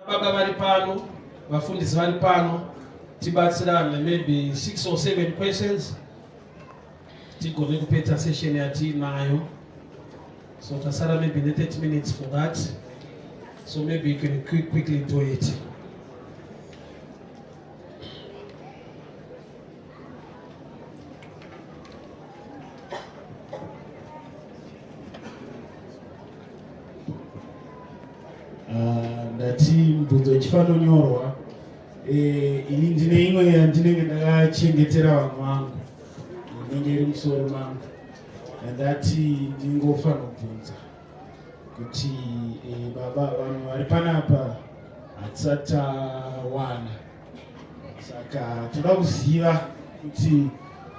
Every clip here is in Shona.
Baba vari pano, vafundisi vari pano, tibatsirane maybe 6 or 7 questions. Tigone kupedza session yatinayo. So tasara maybe 30 minutes for that. So maybe you can quickly do it. Ndati mubvunzo ichifanonyorwa ini ndine imwe yandinenge ndakachengetera vanhu vangu inenge iri musoro mangu, ndati ndingofanira kubvunza kuti baba vanhu vari panapa hatisati tawana, saka toda kuziva kuti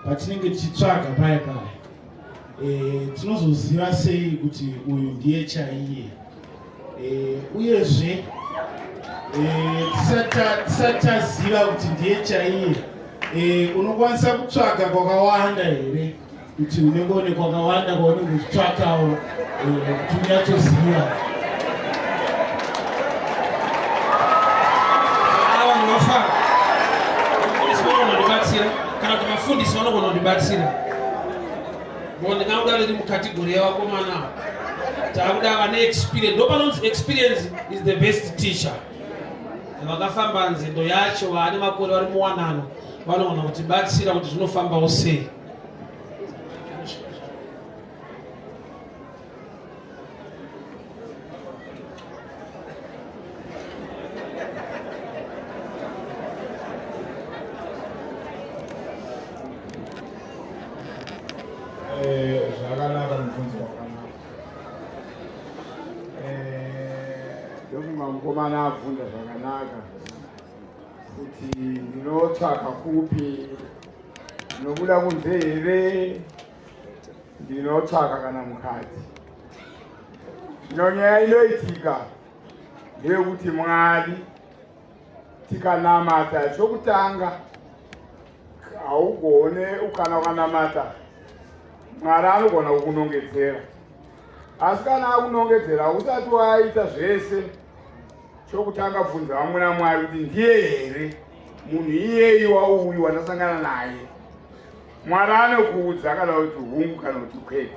patinenge tichitsvaga paya tinozoziva sei kuti uyu ndiye chaiye. Uyezve tisati taziva kuti ndiye chaiye, unokwanisa kutsvaga kwakawanda here kuti unenge une kwakawanda kwaunenge uchitsvakawo kuti unyatsoziva. Vanhu vafara vafundisi vanogona kundibatsira kana kuti vafundisi vanogona kundibatsira. Ndingakuda riri mukategori yavakomana takuda vane experience. Ndopanonzi experience is the best teacher. Vakafamba nzendo yacho vane makore vari muwanano vanogona kutibatsira kuti zvinofambawo sei. Zvakanaka mubvunzo wakanaka. Ndofunga mukomana abvunza zvakanaka kuti ndinotsvaka kupi, ndinobuda kunze here, ndinotsvaka kana mukati. Zvino nyaya inoitika ndeyekuti Mwari tikanamata chokutanga haugone ukana ukanamata Mwari anogona kukunongedzera, asi kana akunongedzera usati waita zvese chokutanga bvunza vamwe naMwari kuti ndiye here munhu iyeye wauyu wandasangana naye. Mwari anokuudza kana kuti hungu kana kuti kwete.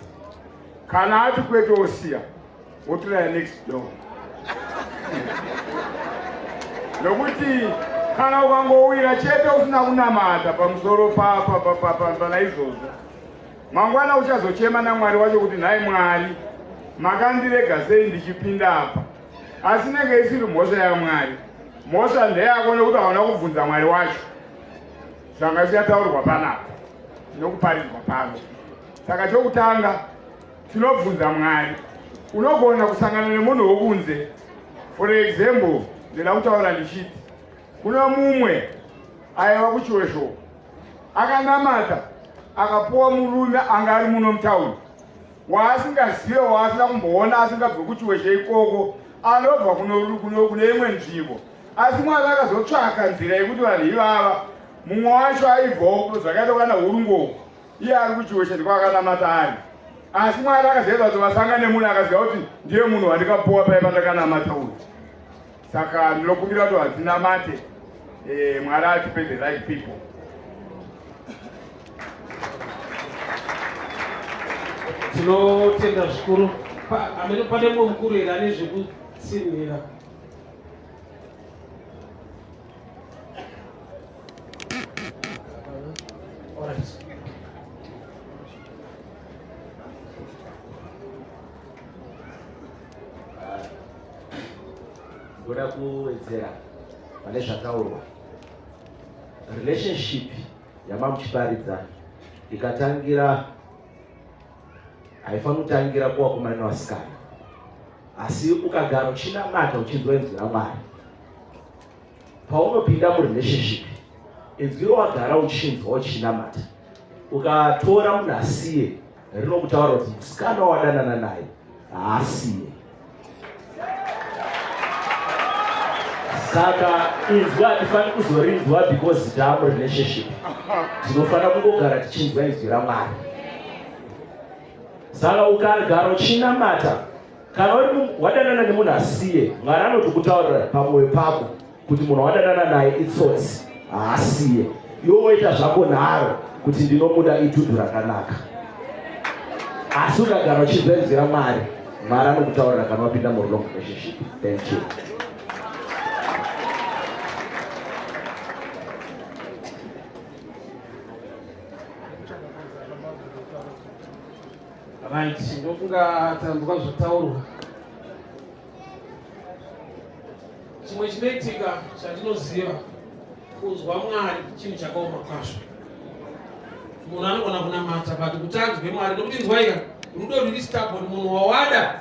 Kana ati kwete osiya wotora next door. Nokuti kana ukangowira chete usina kunamata pamusoro pana izvozvo, mangwana uchazochema naMwari wacho kuti nhai Mwari makandirega sei ndichipinda apa. Asi nenge isiri mhosva yaMwari, mhosva ndeyako nekuti hauna kubvunza Mwari wacho zvanga zvichataurwa panapa nokuparidzwa pano. Saka chokutanga tinobvunza Mwari. Unogona kusangana nemunhu wokunze. For example, ndinoda kutaura ndichiti kuno mumwe aiva kuchiwesho akanamata akapuwa murume anga ari muno mutaundi waasingazive, waasina kumboona, asingabve kuchiweshe ikoko, anobva kune imwe nzvimbo. Asi Mwari akazotsvaka nzira yekuti vanhu ivava mumwe wacho aibvawo zvakaita kana urungoko, iye ari kuchiweshe ndikwakanamata ari. Asi Mwari akaziva kuti vasangane nemunhu akaziva kuti ndiye munhu wandikapuwa paya pandakanamata uyu. Saka ndinokumbira kuti vadzinamate, Mwari atipe the right people. Tinotenda zvikuru. Pane mumwe mukuru here ane zvekutsinhira? Ndoda kuwedzera pane zvataurwa. Relationship yamamuchiparidza ikatangira haifaniri kutangira kuvakomana nevasikana, asi ukagara uchinamata uchinzwa inzwi raMwari. Paunopinda murelationship, inzwi rawagara uchinzwa uchinamata, ukatora munhu asiye rinokutaura kuti musikana wadanana naye haasiye. Saka inzwi hatifaniri kuzorinzwa because tava murelationship. Tinofanira kungogara tichinzwa inzwi raMwari. Saka ukagara uchinamata kana wadanana nemunhu asiye, Mwari anotokutaurira pamwoyo pako kuti munhu wadanana naye itsotsi, haasiye. Iwe woita zvako nharo kuti ndinomuda idhudhu rakanaka. Asi ukagara uchibvenzera Mwari, Mwari anokutaurira kana wapinda murong relationship. Thank you. Right, ndofunga tanzwa zvotaurwa. Chimwe chinoitika chandinoziva kunzwa Mwari chinhu chakaoma kwazvo. Munhu anogona kunamata but kutanzwe Mwari nokuti nzwaika rudo rwuri stubborn. Munhu wawada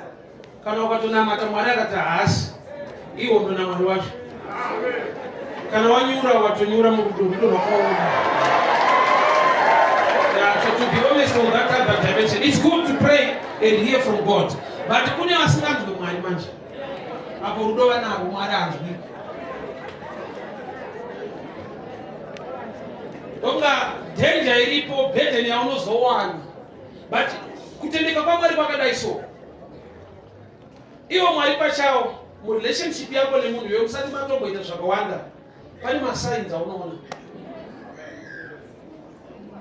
kana ukatonamata Mwari akati haasi, iwo ndo naMwari wacho. Kana wanyura watonyura murudo rwakaoma. So to be honest on that type of dimension, it's good to pray and hear from God. But kune vasinganzwi Mwari manje, apo rudo vanarwo Mwari hanzwi. Donga danger iripo, burden yaunozowana. But kutendeka kwaMwari kwakadai so. Iwo Mwari pachawo, relationship yako nemunhu iwe musati matomboita zvakawanda, pane masigns aunoona.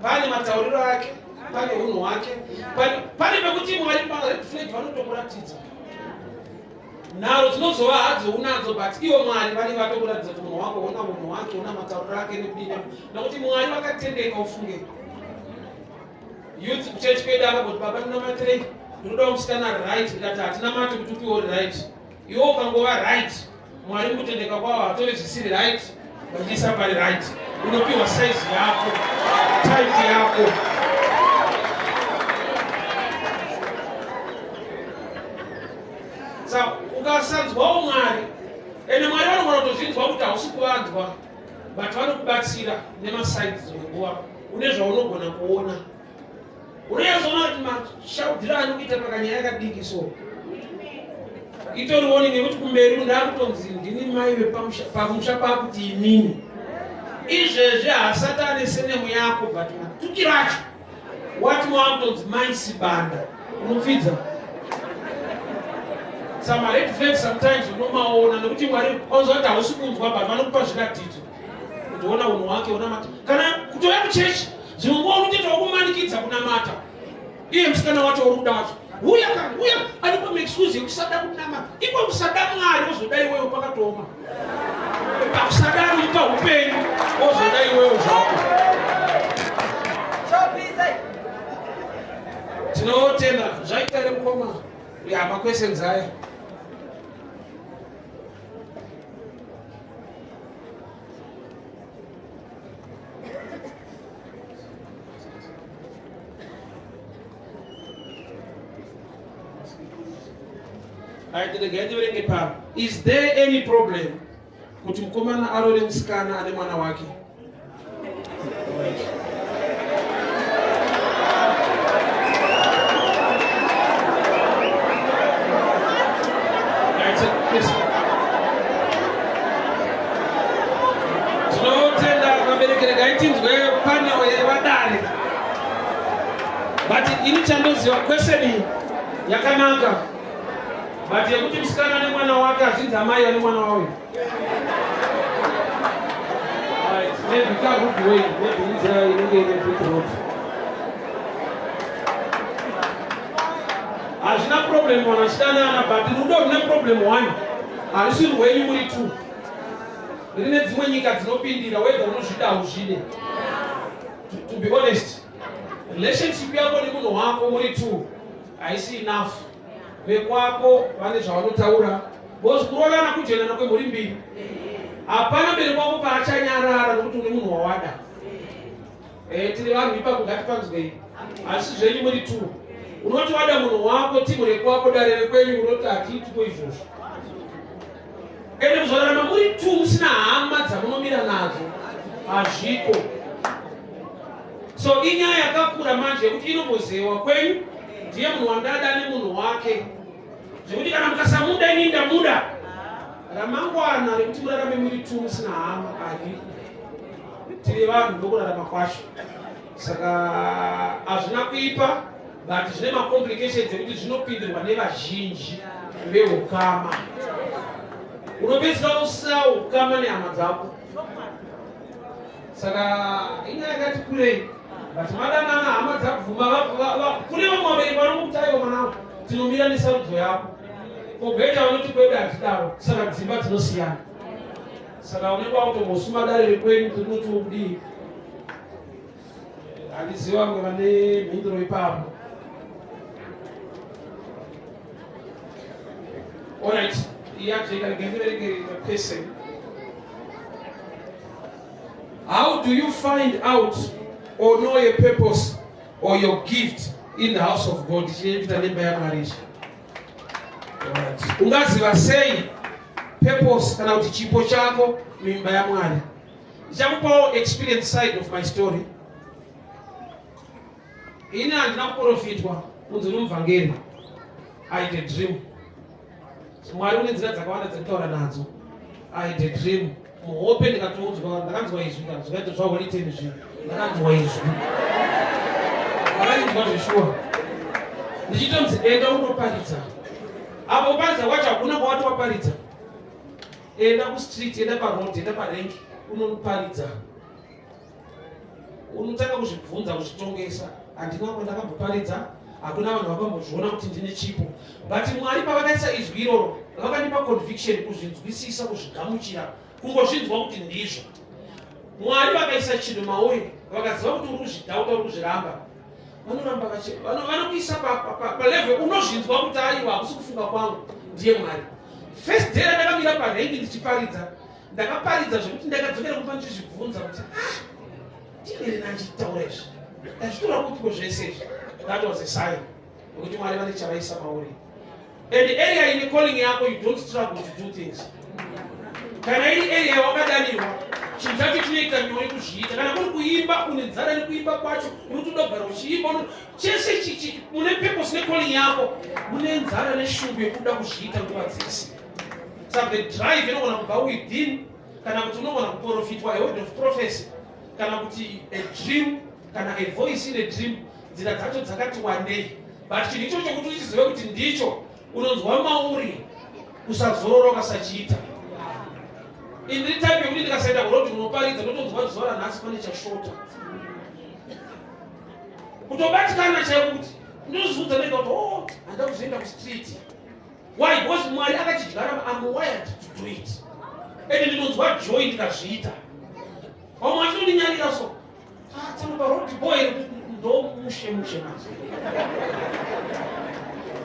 Pane matauriro ake, pane unhu wake, pane pekuti Mwari red flag vanotokuratidza. Nharo dzinozova hadzo unadzo, but iwo Mwari vane vatokuratidza kuti munhu wako una munhu wake, una matauriro ake nekudini. Nokuti Mwari vakatendeka ufunge. Youth kuchechi kwedu akagoti baba ndinamatirei, ndinoda musikana right, ndikati hatinamati kuti upiwo right. Iwe ukangova right, Mwari mukutendeka kwavo hatove zvisiri right, vachiisa pari right. Unopiwa size yako, type yako. Saka ukasanzwawo Mwari, ene Mwari vanogona kutozvinzwa kuti hausi kuvanzwa, but vanokubatsira nemasides wenguva. Une zvaunogona kuona. Unoyazoona kuti mashaudhiro anokuita pakanyaya yakadiki so. Itoriwoni nekuti kumberi ndakutonzi ndini mai vepamusha pakuti inini. Izvezvi haasati ane senemu yako, but matuki racho wati mwakutonzi maisi banda unopfidza. Some red flags sometimes unomaona nekuti Mwari onzwa kuti hausi kunzwa, but vanokupa zviratidzo kuti ona unhu wake unamata. Kana kutoya kuchechi zvinonguva unotoita wokumanikidza kunamata. Iye musikana wacho uri kuda wacho, uya anopa maexcuse yekusada kunamata. Ikwe kusada Mwari wozodai iwewe pakatoma. Pakusada mupa upenyu wozodai iwewe zvako. Tinotenda zvaita remukoma maquestions aya. Is there any problem kuti mukomana arore musikana ane mwana wake? Tinotenda vaberekere gaitinzwe panel yevadare, but ini chandoziva question yakanaka. But yekuti musikana ane mwana wake azvinzi amai ane mwana wawe. Maybe good way, maybe Israel inenge ine petrol. Hazvina problem wanachidanana, but rudo rune problem one. Harisi rwenyu muri two. Rine dzimwe nyika dzinopindira wega unozvida hauzvide. To be honest, relationship yako nemunhu wako muri two haisi enough. Vekwako vane zvavanotaura, bozi kurovana kujenana kwemhuri mbiri. Hapana mberi kwako paachanyarara nokuti une munhu wawada. Tiri vanhu ipapo ngatipanzwei. Asi zvenyu muri two. Unoti wada munhu wako, timu rekwako, dare rekwenyu unoti hatiitiko izvozvo. Ende kuzorarama muri two musina hama dzamunomira nadzo, hazviko. So inyaya yakakura manje yekuti inombozewa kwenyu ndiye munhu wandada nemunhu wake. Zvekuti kana mukasamuda ini ndamuda, ramangwana rekuti murarame muri two musina hama ari. Tiri vanhu ndokurarama kwacho. Saka hazvina kuipa, but zvine macomplications ekuti zvinopindirwa nevazhinji. veukama. Unopedzisa usa ukama nehama dzako. Saka inyaya yakati kurei, but madana hama dzakuvhuma kune vamwe vabereki vanokuti aiwa mwanangu tinomira nesarudzo yako. Kogoita vanoti kwedu hatidaro, saka dzimba dzinosiyana. Saka unenge wakutombosuma dare rekwenyu tinoti wokudii. Handiziva vamwe vane mhinduro ipapo. Alright, a person. How do you find out or know your purpose or your gift in the house of God? Alright. Ungaziva sei purpose kana kuti chipo chako muimba yaMwari. Ndichakupawo experience side of my story. Ini handina kuprofitwa kunzi nomuvhangeri. I had a dream. Mwari une nzira dzakawanda dzekutaura nadzo. I had a dream. Muhope ndikatoudzwa, ndakanzwa izwi, ndikaita zvawaiteni zvinhu. Ndakanzwa izwi. Ndakanzwa zveshuwa. Ndichitonzi enda unoparidza. Apo uparidza kwacho hakuna kwawati waparidza. Enda kustreet, enda paroad, enda parengi, unoparidza. Unotanga kuzvibvunza, kuzvitongesa. Handina kwandakaparidza. Hakuna vanhu vakambozviona kuti ndine chipo. But Mwari pavakaisa izwi iroro, vakandipa conviction kuzvinzwisisa, kuzvigamuchira, kungozvinzwa kuti ndizvo. Mwari vakaisa chinhu mauri, vakaziva kuti uri kuzvidhauta, uri kuzviramba. Vanoramba vanokuisa palevel unozvinzwa kuti aiwa hakusi kufunga kwangu, ndiye Mwari. First day ndakamira parengi ndichiparidza, ndakaparidza zvekuti ndakadzokera kumba ndichizvibvunza kuti ndineri nandichitaura izvi. Ndazvitora kutiko zvese izvi. That was a sign. Because Mwari vane chavaisa mauri. And the area in the calling yako, you don't struggle to do things. Kana iri area wakadanirwa, chinhu chacho chinoita nyore kuzviita. Kana kuri kuimba, une nzara nekuimba kwacho, unotogara uchiimba, chese chichi mune purpose necalling yako, mune nzara neshungu yekuda kuzviita nguva dzese. Saka the drive inogona kubva within, kana kuti unogona kuprofitwa a word of prophecy, kana kuti a dream, kana a voice in a dream. Nzira dzacho dzakati wandei, but chinhu ichocho kuti uchizive kuti ndicho unonzwa mauri usazorora ukasachiita. In the time yekuti ndikasaenda kuroti unoparidza ndotonzwa zuva ranhasi pane chashota. Kutobatikana chaikuti ndozvudza nega kuti oh handa kuzoenda kustreet. Why? Because Mwari akachidyara, I'm wired to do it. And ndinonzwa joy ndikazviita. Vamwe vachinondinyarira so. Tsamba road boy ndo mushe manje.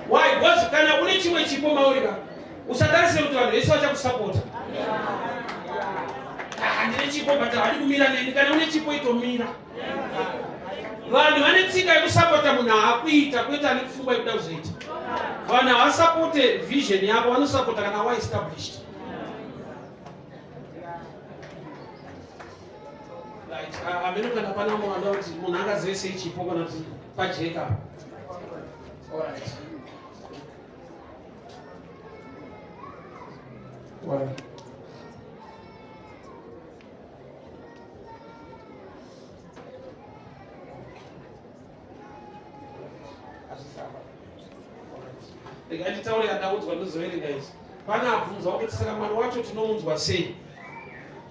Why? Because kana une chimwe chipo maurika usadarise kuti vanhu vese vachakusapota. Handine chipo but hadi kumira neni, kana une chipo itomira. Vanhu vane tsika yekusapota munhu haakuita kuita ane pfungwa yekuda kuzoita. Vanhu havasapote vision yako, vanosapota kana waestablished. Ameno kana pana mwanda kuti munhu angazive sei chipo kana kuti pajeka. Alright. Well. Ndikanditaurira ndaudzwa ndozoverenga izvi. Pana abvunzwa kuti saka Mwari wacho tinomunzwa sei?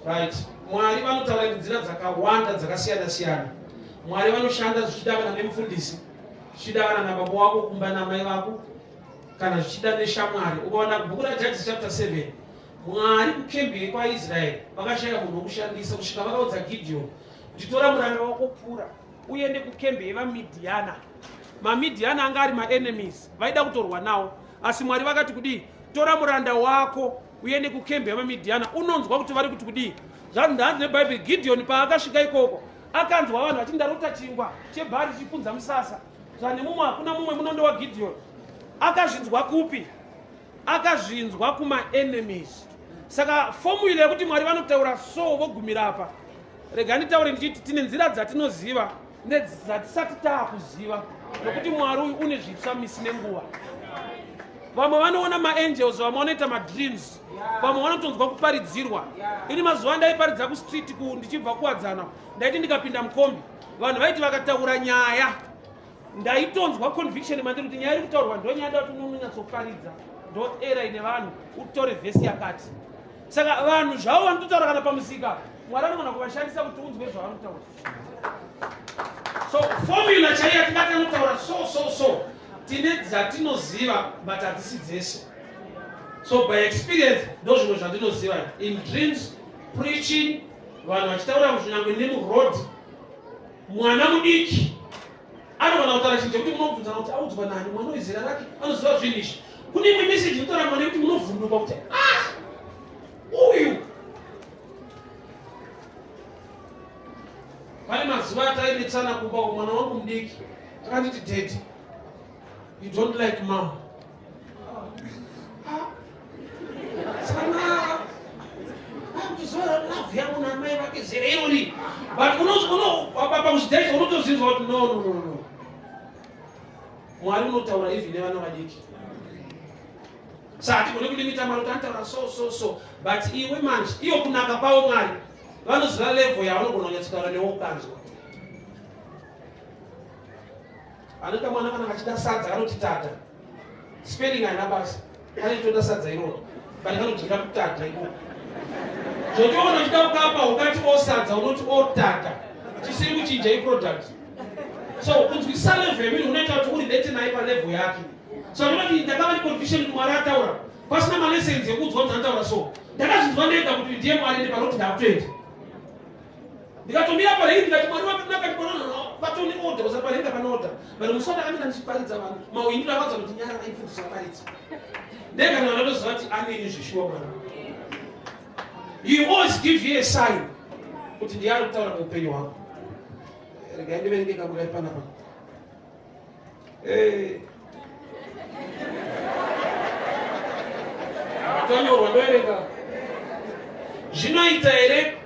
Right. Mwari vanotaura nzira dzakawanda dzakasiyana-siyana. Mwari vanoshanda zvichida kana nemufundisi, zvichida kana nababa wako kumba namai vako, kana zvichida neshamwari. Ukaona bhuku raJudges chapter 7, Mwari kukemberi kwaIsraeri vakashaya munhu wokushandisa kusvika vakaudza Gideon kuti tora muranda wako pfuura uende kukemberi vaMidhiana. MaMidhiana anga ari maenemies, vaida kutorwa nawo. Asi Mwari vakati kudii, tora muranda wako uende kukemberi vaMidhiana. Unonzwa kuti vari kuti kudii. Zvanhu ndanzi neBhaibheri, Gideon paakasvika ikoko akanzwa vanhu vati ndarota chingwa chebhari chipunza musasa. Zvane mumwe hakuna mumwe munondo waGideon. Akazvinzwa kupi? Akazvinzwa kumaenemies. Saka formula yekuti Mwari vanokutaura so vogumira apa. Rega nditaure ndichiti tine nzira dzatinoziva nedzatisati taakuziva, nokuti Mwari uyu une zvitsva misi nenguva. Vamwe vanoona maangels, vamwe vanoita madreams, vamwe vanotonzwa kuparidzirwa. Ini mazuva ndaiparidza kustreet ndichibva kuwadzana, ndaiti ndikapinda mukombi, vanhu vaiti vakataura nyaya, ndaitonzwa conviction mandiri kuti nyaya iri kutaurwa ndo nyaya ndati unonyatsoparidza. ndo era ine vanhu utore vhesi yakati. Saka vanhu zvavo vanototaura kana pamusika Mwari anogona kuvashandisa kuti unzwe zvavanotaura. So formula chaiya tingati anotaura so tine dzatinoziva but hadzisi dzese. So by experience ndo zvimwe zvandinoziva in dreams, preaching, vanhu vachitaura zvinangwe nemuroad. Mwana mudiki anogona kutaura chinhu chekuti munobvunzana kuti audzwa nani, mwana wezera rake anoziva zvinhu izvi. Kune imwe meseji inotaura mwana yekuti munovhunduka kuti uyu. Pane mazuva atainetsana kumba mwana wangu mudiki akanditi daddy, you don't like mom. Sana kuzora love yangu na mai vake zera irori. But pakuchidhaisa unotozinzwa kuti no. Mwari unotaura even nevana vadiki. Saka hatigoni kulimita Mwari kuti anotaura so. But iwe manje iyo kunaka kwavo Mwari vanoziva level yavanogona kunyatsotaura newo kanzwa. Anenge mwana kana kachida sadza anoti tata. Spelling haina basa. Anotoda sadza iroro. But kanodyira kutata iko. Zvotiona uchida kukapa ukati osadza unoti otata. Chisiri kuchinja iproduct. So kunzwisa level yemunhu unoita kuti uridete naye palevel yake. So ndinoti ndakava neconfusion kuti Mwari ataura. Pasina malessons ekudzwa kuti anotaura so. Ndakazvinzwa ndega kuti ndiye Mwari ndiparoti ndakutoenda. Ndikatomira pari ndikati Mwari wakanaka patoni order usaparenga panoda. Bali musona kamira ndichiparidza vanhu. Mawindi akaudza kuti nyara aifundisa paridza. Ndega ndinoziva kuti aneni zvishuwa Mwari. You always give you a sign kuti ndiyari kutaura muupenyu hwako. Regai ndiverenge kaburai panapa. Matonyorwa ndoerenga. Zvinoita here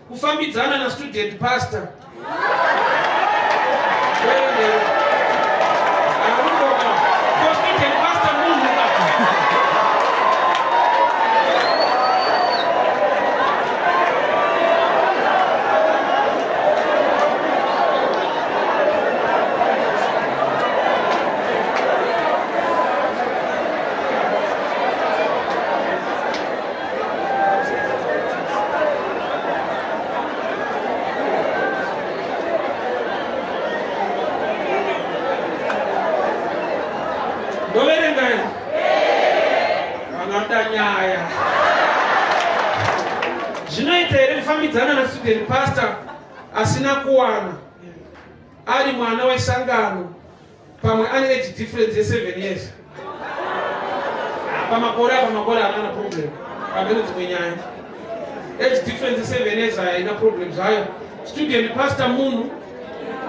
kufambidzana na student pastor. Zvinoita here kufambidzana na student pastor asina kuwana ari mwana wesangano pamwe ane age difference ye7 years. Pamakore haana problem. Pamene dzimwe nyaya age difference ye7 years haina problem zvayo. Student pastor munhu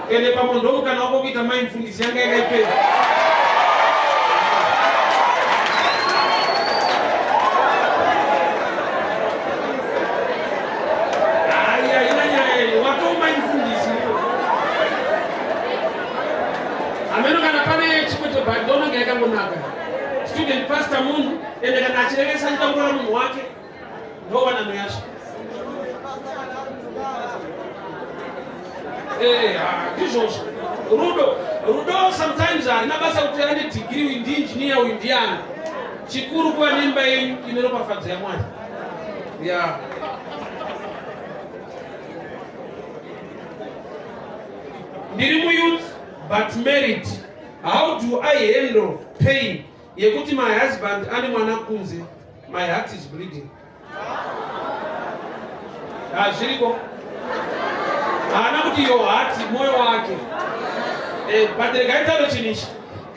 ende pamwe ndomukana wako kuita mai mufundisi yanga yakaipera. Student pastor munhu ende kana achirevesa nditaurira munhu wake ndovana noyasha. Izvozvo rudo sometimes harina basa kuti ane degree uyu ndiengineer uyu ndiani. Chikuru kuva nemba yenyu ine ropafadzo yaMwari. Ndiri muyouth but married. How do I handle pain yekuti my husband ane mwana kunze? My heart is bleeding. Zviriko haana kuti your heart moyo wake. But regaitauro chinhu ichi,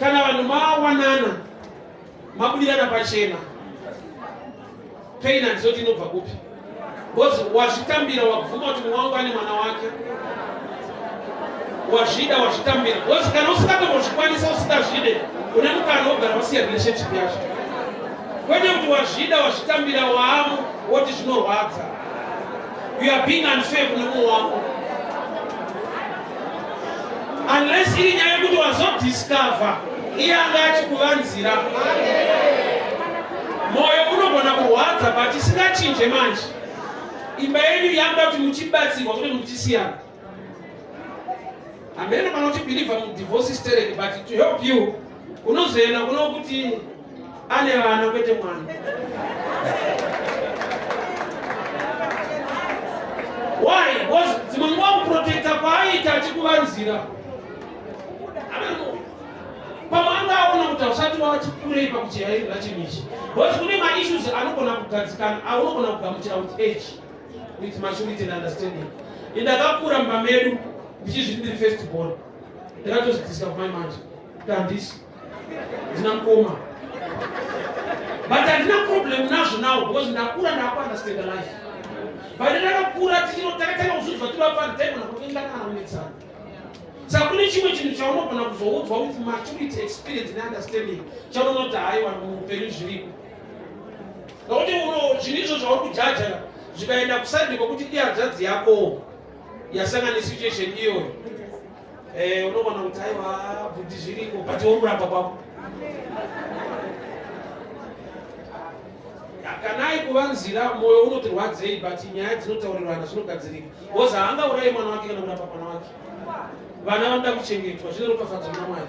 kana vanhu mawanana mabudirana pachena, pain handizoti inobva kupi? Because wazvitambira wakuvhuma kuti mumwe wangu ane mwana wake, wazvida wazvitambira. Because kana usingatombozvikwanisa usingazvide une mukana wogara wasiya relationship yacho. Kwete kuti wazvida wazvitambira waamo woti zvinorwadza. You are being unfair kune mumwe wako. Unless iri nyaya yekuti wazodiscover iye anga achikuvanzira. Moyo unogona kurwadza but isingachinje manje. Imba yenyu yanga kuti muchibatsirwa kuti muchisiyana. Amene kana kuti believe mu divorce hysteria but to help you unozoenda kuno kuti ane vana kwete mwana. Why? Because dzimwe protector paaita achikuvanzira. Pamanga aona kuti usati wachikurei pakuchiyairira chimichi. Because kune ma-issues anogona kugadzikana, anogona kugamuchira with age, with maturity and understanding. Indakakura mumba medu ndichizviti ndiri first born. Ndakatozvidisika kumai manje. Kuti handisi. Ndina mukoma. But handina problem nazvo now because ndakura ndakuunderstand life. But ndakakura takatanga kuzvidzwa tiri vapfana taigona kuengana unetsana. Saka kune chimwe chinhu chaunogona kuzoudzwa with maturity, experience and understanding chaunoti haiwa muupenyu zviriko. Nokuti zvinhu izvo zvauri kujaja zvikaenda kusadi kwekuti ihadzadzi yako yasangana situation iyoyo, unogona kuti haiwa bvudzi zviriko but wokurapa kwako. Kana aikuvanzira mwoyo unotirwadzei but nyaya dzinotaurirwana zvinogadzirika. Because haangaurayi mwana wake kana kurapa mwana wake. Vana vanoda kuchengetwa, zvine rokafadzwa naMwari.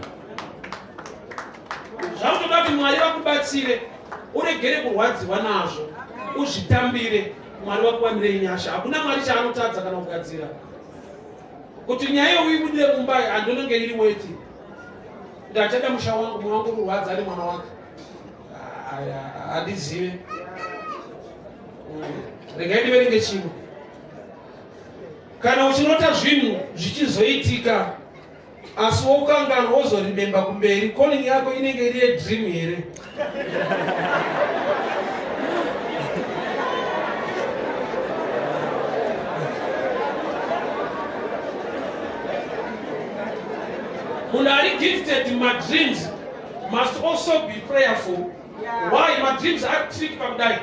Zvaunoda kuti Mwari vakubatsire, uregere kurwadziwa nazvo, uzvitambire, Mwari vakuwanirei nyasha. Hakuna Mwari chaanotadza kana kugadzira. Kuti nyaya iyo uibudire mumba handinenge iri weti. Ndachada musha wangu, mwana wangu kurwadza ari mwana wake. Handizive. Regai ndiverenge chimwe. Kana uchinota zvinhu zvichizoitika asi wokanganwa wozorememba kumberi, calling yako inenge iri yedream here. Munhu ari gifted in my dreams must also be prayerful. Why? My dreams are tricky pakudai.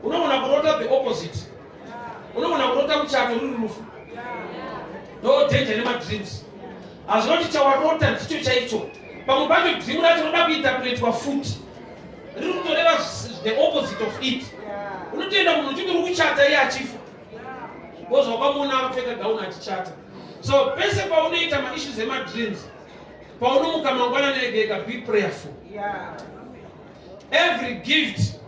Unoona kurota the opposite. Unoona kurota muchato ruri rufu. No danger in my dreams. As long as chawarota ndicho chaicho. Pamwe pacho dream racho unoda kuinterpret wa foot. Riri kutoreva the opposite of it. Unotoenda munhu uchiti uri kuchata iye achifa. Because wakamona akapfeka gauni achichata. So pese paunoita ma-issues ema-dreams, paunomuka mangwana negega, be prayerful. Every gift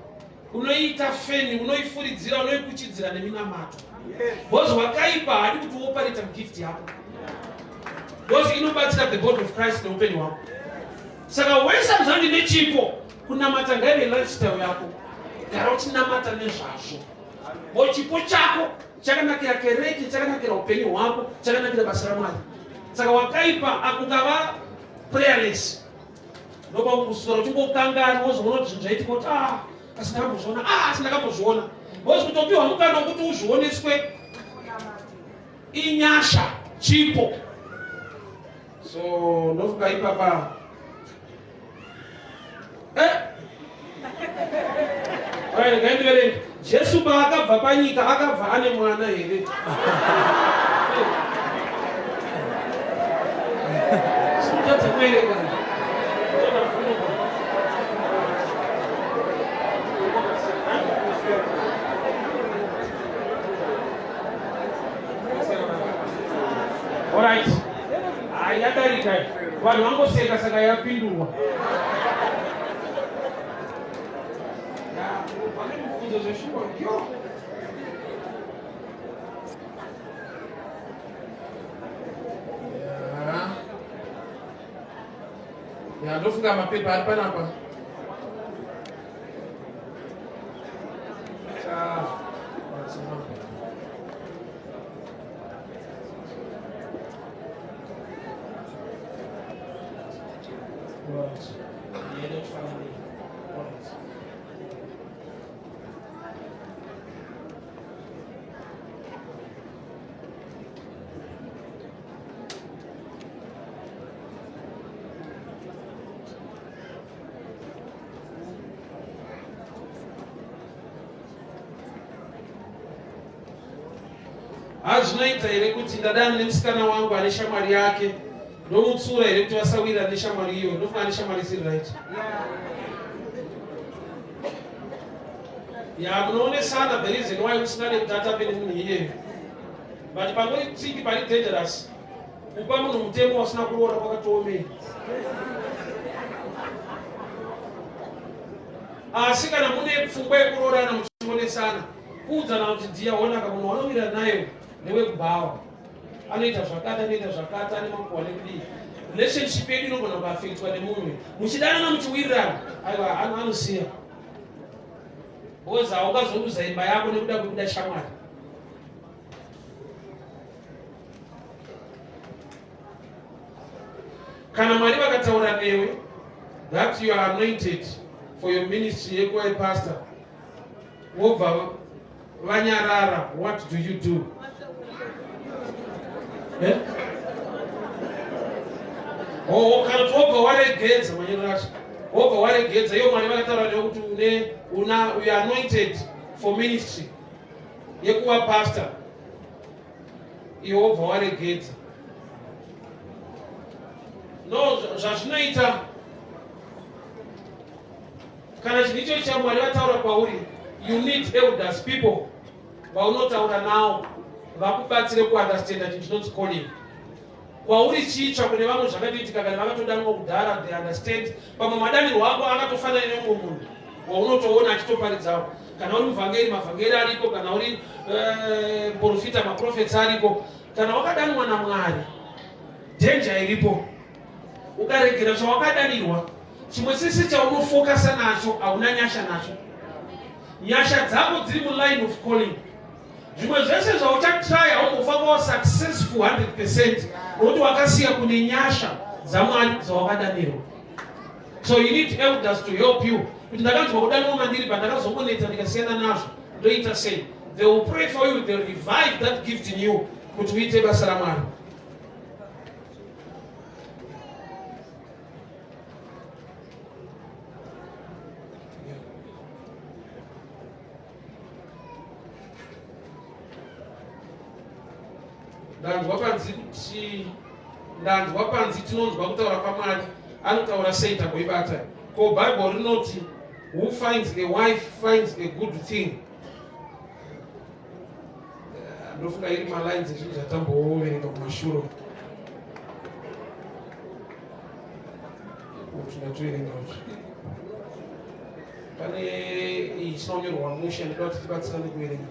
unoita feni, unoifuridzira, unoikuchidzira neminamato. Because wakaipa hadi kuti operate gift yako. Because inobatsira the body of Christ neupenyu hwako. Saka wesa mzandi nechipo kunamata ngaive lifestyle yako. Gara uchinamata nezvazvo. Chipo chako chakanakira kereke, chakanakira upenyu hwako, chakanakira basa raMwari. Saka wakaipa akungava prayerless. Ndopa kusora uchingokangana wozoona kuti zvinhu zvaitika kuti asi ndakambozviona, asi ndakambozviona. Because kutopiwa mukana wokuti uzvioneswe inyasha, chipo. So ndofuka ipapa. Ngaendevereni. Jesu paakabva panyika akabva ane mwana here. Sinotadza kuerenga. Alright. Yadarika. Vanhu vangoseka saka yapindurwa. Ya ndofunga mapepa ari panapa. Zvinoita here kuti ndadana nemusikana wangu ane shamwari yake ndomutsura here kuti vasawira neshamwari iyo, ndofunga neshamwari isiri right. Munoonesana the reason why musingade kuti atapinde munhu iyeyo. But pangoitiki pari dangerous. Kupa munhu mutemo wasina kuroora kwakatoomei. asi kana mune pfungwa yekurorana muchionesana kuudzana kuti ndiyaona kamunhu wanomira nayo newekubhawa anoita zvakati ane makuwa nekudii relationship yedu inogona kuafektwa nemunhu muchidanana muchiwirirana aiwa anosiya because haungazonduza imba yako nekuda kwekuda shamwari. Kana Mwari vakataura newe that you are anointed for your ministry yekuva pastor, wobva vanyarara, what do you do? Kana wobva waregedza manyoro acho, wobva waregedza iyo Mwari vakataura newe kuti you are anointed for ministry yekuva pastor, iwe wobva waregedza. No, zvazvinoita kana chinhu icho chaMwari vataura kwauri, you need elders, people vaunotaura navo vakubatsire kuunderstanda chinhu chinonzi calling kwauri chitsva kune vamwe zvakatoitika kana vakatodanwa kudhara, they understand. Pamwe madanirwo ako akatofanana nemumwe munhu waunotoona achitoparidzawo, kana uri muvhangeri mavhangeri ariko, kana uri profita maprofets ariko, kana wakadanwa naMwari danger iripo. Ukaregera zvawakadanirwa, chimwe chese chaunofokasa nacho hauna nyasha nacho. Nyasha dzako dziri muline of calling. Zvimwe zvese zvauchatry haungofamba successful 100% nokuti wakasiya kune nyasha dzaMwari dzawakadanirwa. So you need elders to help you. Kuti ndakanzwa kudanwa mandiri pandakazongoneta ndikasiyana nazvo, ndoita sei? They will pray for you, they will revive that gift in you kuti uite basa raMwari. Ndanzwa panzi tinonzwa kutaura kwaMwari, anotaura sei tagoibata. Ko Bible rinoti who finds a wife finds a good thing. Ndofunga iri malines ezvinhu zvatamboverenga kumashuro. Tinatoerenga kuti pane chinonyorwa musha, ndoda kuti tibatsirane kuverenga.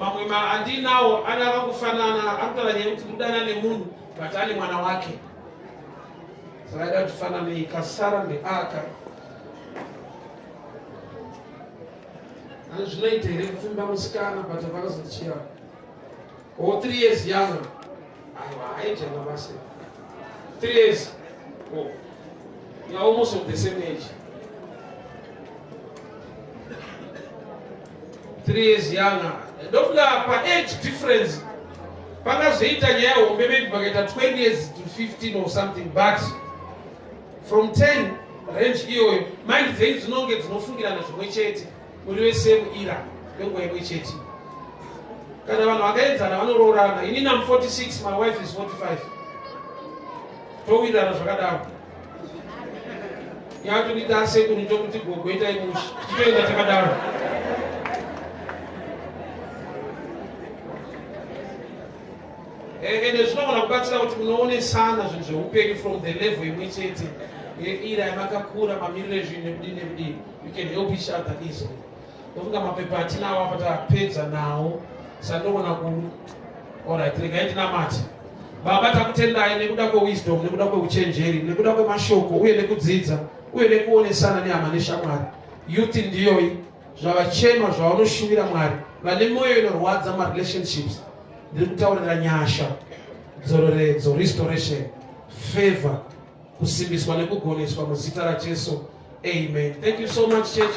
Mamwe andinawo anava kufanana, akutaura nyaya kuti kudana nemunhu but ane mwana wake. Saka tifanane Kasara neAka. Zvinoita here kufimba musikana but vakazotichira. 3 years younger. Aiwa, haijana basi. 3 years. Oh. You are almost of the same age. 3 years younger. Ndofunga pa age difference pakazoita nyaya hombe, maybe pakaita 20 years to 15 or something, but from 10 range iyoyo mind dzenyu dzinonge dzinofungirana zvimwe chete, muri vese muira yenguva imwe chete. Kana vanhu vakaenzana vanoroorana, inini am 46, my wife is 45, towirirana zvakadaro. Yatonita sekuni tokuti gogoita imushi tichitoenda takadaro. Ende zvinogona kubatsira kuti munoonesana zvinhu zveupenyu from the level imwe chete ira yamakakura, mamiriro ezvinhu nekudii nekudii. You can help each other easily. Ndofunga mapepa atinawo apa tapedza nawo, sandogona alright, regai ndinamate. Baba, takutendai nekuda kwewisdom, nekuda kweuchenjeri, nekuda kwemashoko, uye nekudzidza, uye nekuonesana nehama neshamwari. Youth ndiyoyi, zvavachema zvavanoshumira Mwari, vane mwoyo inorwadza marelationships. Ndiri kutaurira nyasha, dzororedzo, restoration, favor, kusimbiswa nekugoneswa muzita raJesu. Amen. Thank you so much, church.